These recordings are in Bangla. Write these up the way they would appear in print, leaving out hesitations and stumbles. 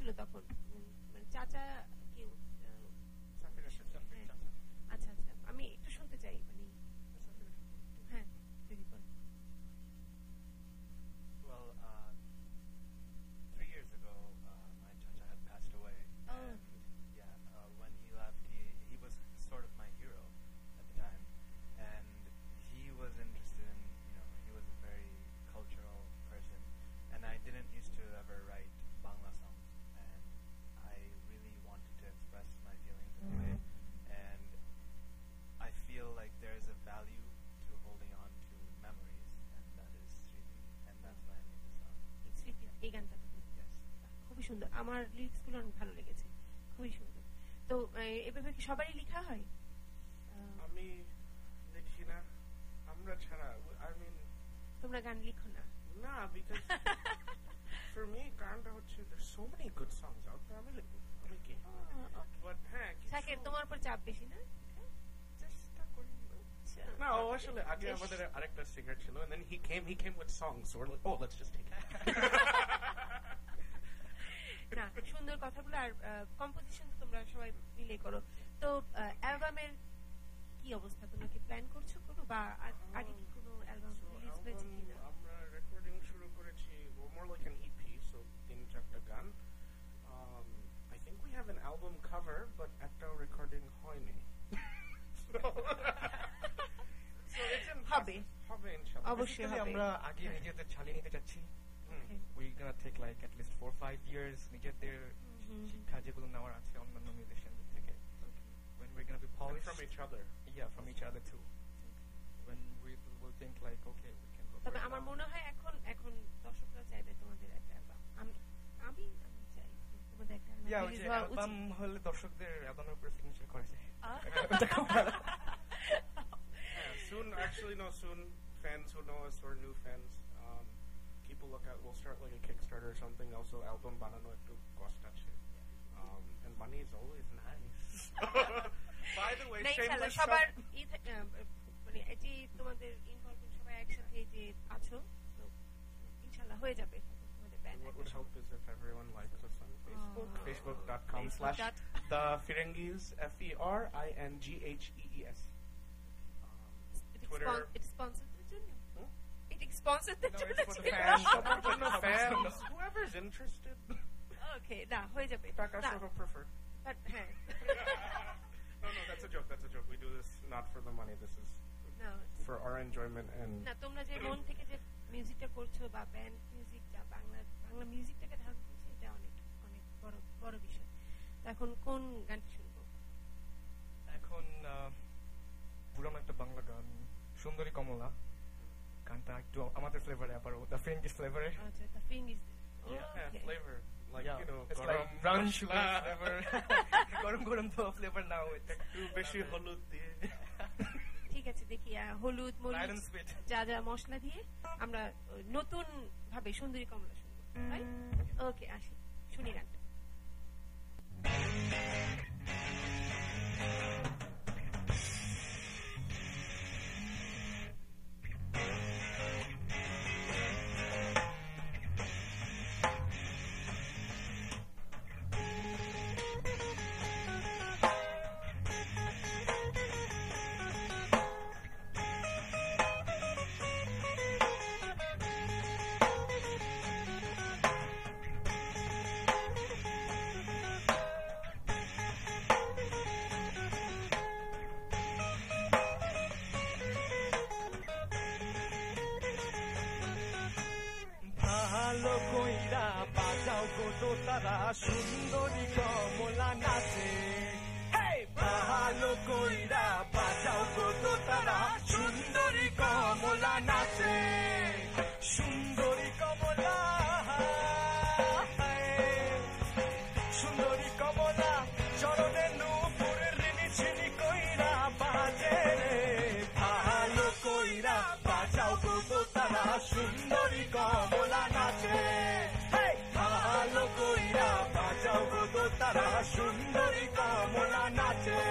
ছিল তখন? মানে চাচা কেউ? আচ্ছা আচ্ছা, আমি একটু শুনতে চাই, মানে হ্যাঁ যদি বল। Well, 3 years ago, my chacha had passed away. And yeah, when he left, he was sort of my hero at the time, and he was interested in, he was a very cultural person, and I didn't used to ever write Bangla songs, and I really wanted to express my feelings in a way, and I feel like there's a value to holding on to memories, and that is Sriti, and that's why I made the song. এই গানটা খুবই সুন্দর, আমার লিরিক্স গুলো অনেক ভালো লেগেছে, খুবই সুন্দর। তো এভাবে কি সবারই লেখা হয়? আমি লিখি না, আমরা ছাড়া। আই মিন তোমরা গান লিখো না? না, বিকজ ফর মি গানটা হচ্ছে there's so many good songs out there, আমি লিখব, আমি কি বাট হ্যাঁ সাকিব তোমার উপর চাপ বেশি না? চেষ্টা করি না। ও আসলে আগে আমাদের আরেকটা সিঙ্গার ছিল, and then he came with songs, so we're like, oh, let's just take it. না, সুন্দর কথাগুলো। আর কম্পোজিশন তো তোমরা সবাই মিলে করো। তো অ্যালবামের কি অবস্থা? তোমরা কি প্ল্যান করছো কোনো, বা আগে কি কোনো অ্যালবাম রিলিজ হয়েছে কিনা? আমরা রেকর্ডিং শুরু করেছি, more like an EP, so 3-4টা গান। I think we have an album cover, but একটাও রেকর্ডিং হয়নি। So it's in হবে ইনশাআল্লাহ, অবশ্যই হবে। আমরা আগে নিজেদের চালিয়ে নিতে চাচ্ছি। We're gonna take like at least 4-5 years নিজেদের শিক্ষা যেগুলো নেওয়ার আছে অন্যান্য মিউজিশিয়ানদের থেকে, when we're gonna be polished from each other. Yeah, from each other too. When we will think like, okay, we can go. তবে আমার মনে হয় এখন দর্শকরা চাইবে তোমাদের একটা অ্যালবাম। আমি চাই তোমাদের একটা অ্যালবাম হলে দর্শকদের অ্যালবামের উপরে সিগনেচার করে যায়। Soon, actually, no, soon fans who know us or new fans, people look at, we'll start like a Kickstarter or something, also album banano ekটু cost আছে, and money is always nice. By the way, shameless সবার মানে এটি তোমাদের ইনভলভমেন্ট সবাই একসাথে যে আছো, তো ইনশাআল্লাহ হয়ে যাবে তোমাদের band. What would help is if everyone likes us on Facebook, facebook.com/thefirengis, FERINGHEES. Twitter. It's sponsored the jন্য? It sponsored the jন্য? No, it's for the fans. Whoever's interested. Okay, না হয়ে যাবে। টাকা সহ prefer. But হ্যাঁ। No, that's a joke. We do this not for the money. This is for our enjoyment and. না, তোমরা যে মন থেকে যে মিউজিকটা করছো, বা ব্যান্ড মিউজিকটা, বাংলা মিউজিকটাকে ধারণ করছো, এটা অনেক অনেক বড় বিষয়। তো এখন কোন গানটি শুনবো? এখন পুরানো একটা বাংলা গান, সুন্দরী কমলা। গানটা একটু আমাদের ফ্লেভারে, আবার দ্য ফিরিঙ্গিস ফ্লেভারে। আচ্ছা, the ফিরিঙ্গিস flavor, like yeah, you know, it's like brown sugar flavor. গরম তো ফ্লেভার নাও, একটু বেশি হলুদ দিয়ে। ঠিক আছে, দেখি হলুদ, মরিচ, যা যা মশলা দিয়ে আমরা নতুন ভাবে সুন্দরী কমলা শুনবো, রাইট? ওকে, আসি শুনি গানটা। সুন্দরী কমলা নাচে, ভালো কইরা বাজাও গো তারা, সুন্দরী কমলা নাচে, সুন্দরী কমলা, সুন্দরী কমলা চরণে নূপুরের ঋণী ছিনি কইরা বাজে, ভালো কইরা বাজাও গো তারা, সুন্দরী কমলা নাচে, ভালো কইরা বাজাও গো তারা, সুন্দরী কমলা নাচে।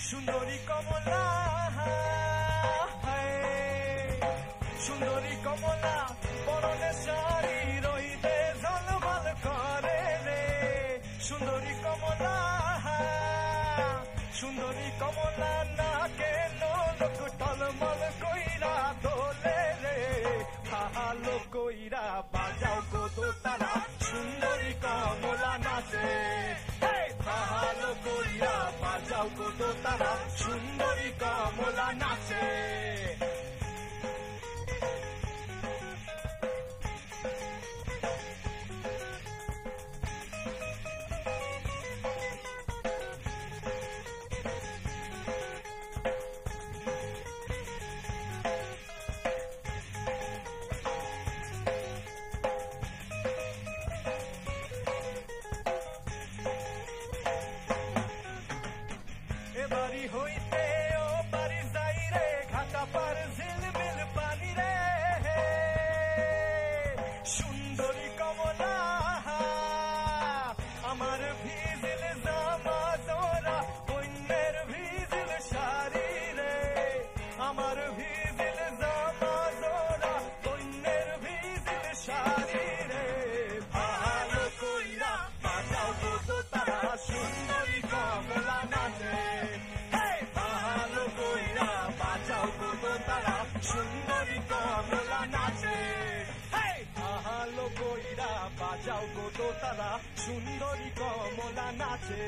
সুন্দরী কমলা সুন্দরী কমলা পরনে শাড়ি রইতে ঝলমল করে রে সুন্দরী কমলা সুন্দরী কমলা না কেন লোক টলমল কইরা দোলে রে ভালো কইরা বাজাও গো দোতারা সুন্দরী কমলা নাচে ভালো কইরা বাজাও গো দোতারা সুন্দরী কমলা নাচে বাড়ি হইতে ও বাড়ি যাই রে ঘাটা পার ঝিলমিল পানি রে সুন্দরী কমলা আমার ভিজিল জামা জোড়া অন্যের ভিজিল শাড়ি রে আমার ভিজিল জামা জোড়া অন্যের ভিজিল শাড়ি রে ভালো কইরা বাজাও গো তারা সুন্দরী কমলা নাচে সুন্দরী কমলা নাচে ভালো কইরা বাজাও গো দোতারা সুন্দরী কমলা নাচে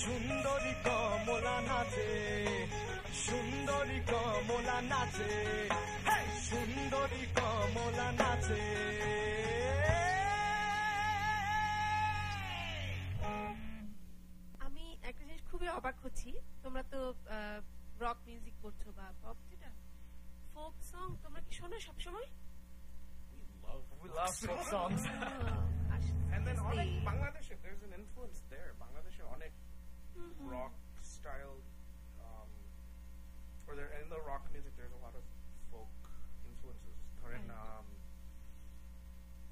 সুন্দরী কমলা নাচে সুন্দরী কমলা নাচে সুন্দরী কমলা নাচে আমি একটা জিনিস খুবই অবাক হচ্ছি তোমরা তো রক মিউজিক করছো বা পপ যেটা ফোক সং তোমরা কি শোনো সবসময় We love folk songs. And then অনেক বাংলাদেশে there's an influence there. বাংলাদেশে অনেক rock style or there in the rock music there's a lot of folk influences. ধরেন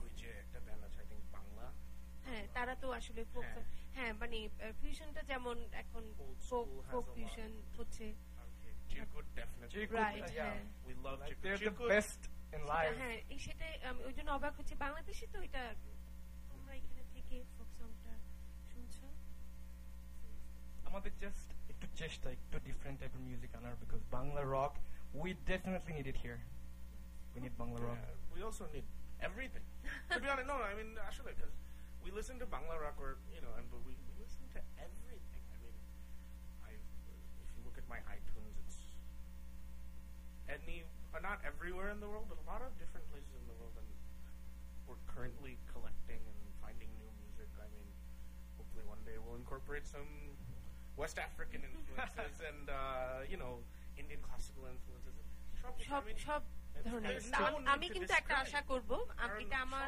ওই যে একটা ব্যান্ড আছে I think বাংলা হ্যাঁ তারা তো আসলে ফোক হ্যাঁ মানে ফিউশনটা যেমন এখন ফোক ফিউশন হচ্ছে Chirkut definitely. Right, yeah. We love Like Chirkut. they're the best in life. হ্যাঁ সেটাই ওই জন্য অবাক হচ্ছে বাংলাদেশে তো এটা তোমরা এখানে থেকে ফোক সংটা শুনছো আমাদের just একটু চেষ্টা একটু different type of music আনার because Bangla rock we definitely need it here. We need Bangla rock. We also need everything. To be honest, no, I mean, actually, because we listen to Bangla rock or, you know, and but we listen to everything. I mean, if you look at my iTunes, it's not everywhere in the world, but a lot of different places in the world, and we're currently collecting and finding new music. I mean, hopefully one day we'll incorporate some West African influences and, you know, Indian classical influences. সব ধরনের আমি কিন্তু একটা আশা করব এটা আমার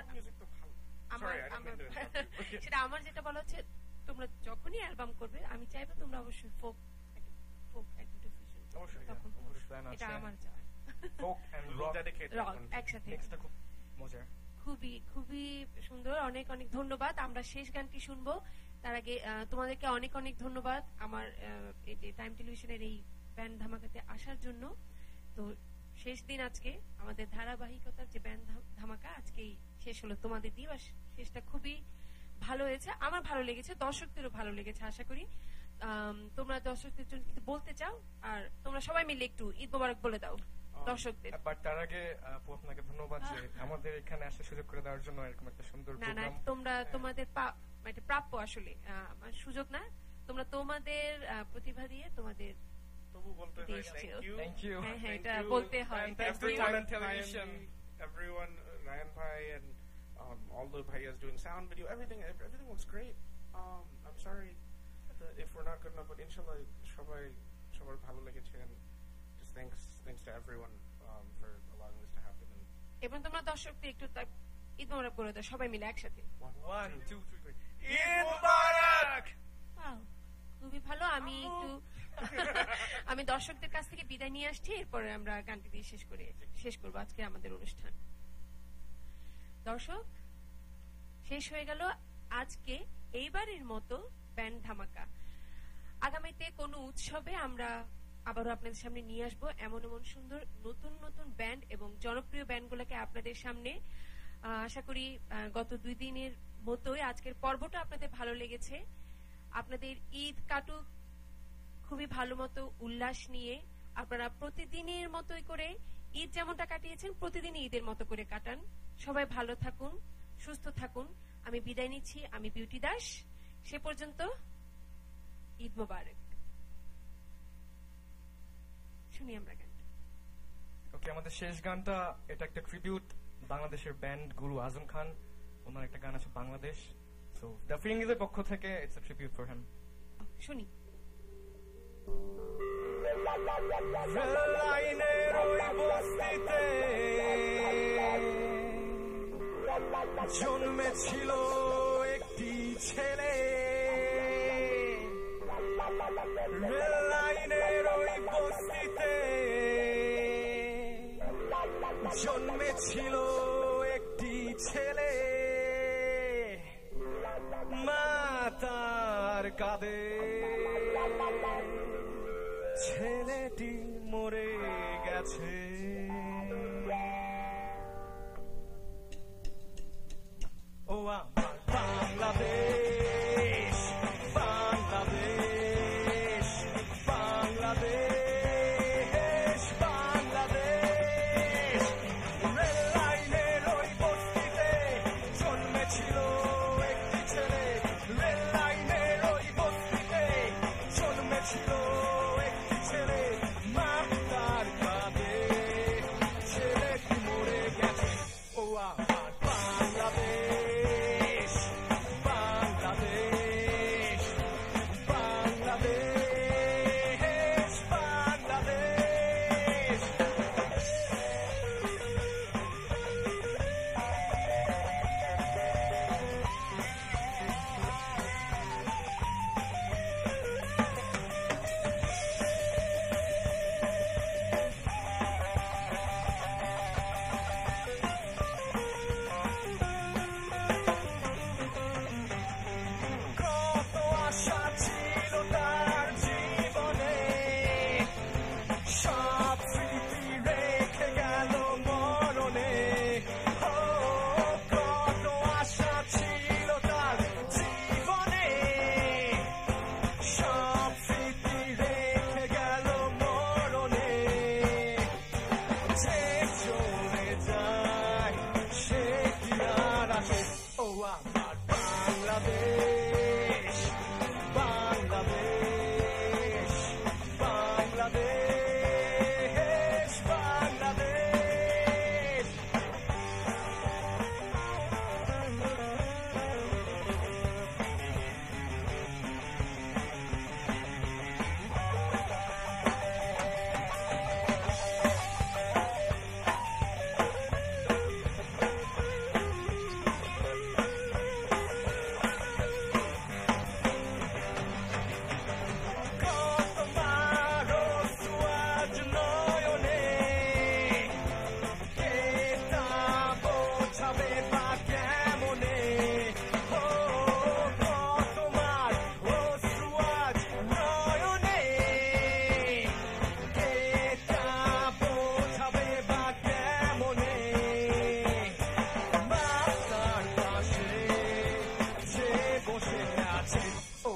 সেটা আমার যেটা বলা হচ্ছে তোমরা যখনই অ্যালবাম করবে আমি চাইবো তোমরা অবশ্যই ফোক একটা ফিউশন তখন এটা আমার চাই folk and rock একসাথে খুব মজার খুবই খুবই সুন্দর অনেক অনেক ধন্যবাদ আমরা শেষ গানটি শুনবো তার আগে তোমাদেরকে অনেক অনেক ধন্যবাদ আমার এই যে টাইম টেলিভিশনের এই ব্যান্ড ধামাকাতে আসার জন্য তো শেষ দিন আজকে আমাদের ধারাবাহিকতার যে ব্যান্ড ধামাকা আজকেই শেষ হলো তোমাদের দিবস শেষটা খুবই ভালো হয়েছে আমার ভালো লেগেছে দর্শকদেরও ভালো লেগেছে আশা করি তোমরা দর্শকদের জন্য কিছু বলতে চাও আর তোমরা সবাই মিলে একটু ঈদ মোবারক বলে দাও দর্শকদের বাট তার আগে আপু আপনাকে ধন্যবাদ যে আমাদের এখানে আসার সুযোগ করে দেওয়ার জন্য এরকম একটা সুন্দর না না তোমরা তোমাদের এটা প্রাপ্য আসলে আমার সুযোগ না তোমরা তোমাদের প্রতিভা দিয়ে তোমাদের Thank you. এটা বলতে হয় everyone Ryan Bhai and all the bhaias doing sound video everything looks great I'm sorry if we're not good enough but inshallah সবার ভালো লেগেছে and just thanks to everyone for allowing this to happen এবং তোমরা দর্শকদের একটু ঈদ মোবারক বলে দাও সবাই মিলে একসাথে 1 2 3 ঈদ মোবারক খুবই ভালো আমি দর্শকদের কাছ থেকে বিদায় নিয়ে আসছি এরপরে আমরা গানটি দিয়ে শেষ করবো আজকে আমাদের অনুষ্ঠান দর্শক শেষ হয়ে গেল আজকে এইবারের মতো ব্যান্ড ধামাকা আগামী আগামীতে কোনো উৎসবে আমরা আবারও আপনাদের সামনে নিয়ে আসবো এমন এমন সুন্দর নতুন নতুন ব্যান্ড এবং জনপ্রিয় ব্যান্ডগুলোকে আপনাদের সামনে। আশা করি গত 2 দিনের মতোই আজকের পর্বটা আপনাদের ভালো লেগেছে। আপনাদের ঈদ কাটুক খুবই ভালো মতো উল্লাস নিয়ে। আপনারা প্রতিদিনের মতোই করে ঈদ যেমনটা কাটিয়েছেন প্রতিদিন ঈদের মতো করে কাটান। সবাই ভালো থাকুন, সুস্থ থাকুন। আমি বিদায় নিচ্ছি। আমি বিউটি দাস। সে পর্যন্ত ঈদ মোবারক। শুনি আমরা গানটা। ওকে, আমাদের শেষ গানটা এটা একটা ট্রিবিউট বাংলাদেশের ব্যান্ড গুরু আজম খান। ওনার একটা গান আছে বাংলাদেশ। সো দ্য ফিলিংসের পক্ষ থেকে it's a tribute for him. শুনি। রেললাইনের ওই বস্তিতে জন্মেছিল একটি ছেলে। রেললাইনের ওই বস্তিতে জন্মেছিল একটি ছেলে। মা তার কাঁদে, ছেলেটি মরে গেছে। ও আমার বাংলাদেশ, বাংলাদেশ, বাংলাদেশ, বাংলাদেশ। রেললাইনের ওই বস্তিতে জন্মেছিল একটি ছেলে। রেললাইনের ওই বস্তিতে জন্মেছিল একটি ছেলে। মা তার কাঁদে, ছেলেটি মরে গেছে। ও আমার বাংলাদেশ, বাংলাদেশ, বাংলাদেশ, বাংলাদেশ। কত আশা ছিল তার জীবনে, সব স্মৃতি রেখে গেল মরণে। ও কত আশা ছিল তার জীবনে, সব স্মৃতি রেখে গেল মরণে। যে চলে যায় সে কি আর আসে। ও আমার বাংলাদেশ, বাংলাদেশ, বাংলাদেশ, বাংলাদেশ। কত মারো সুয়াজ নয়নে, কে তা বোঝাবে বা কেমনে। ও কত মার ও সুয়াজ নয়নে, কে তা বোঝাবে বা কেমনে। মা তার পাশে যে বসে আছে। ও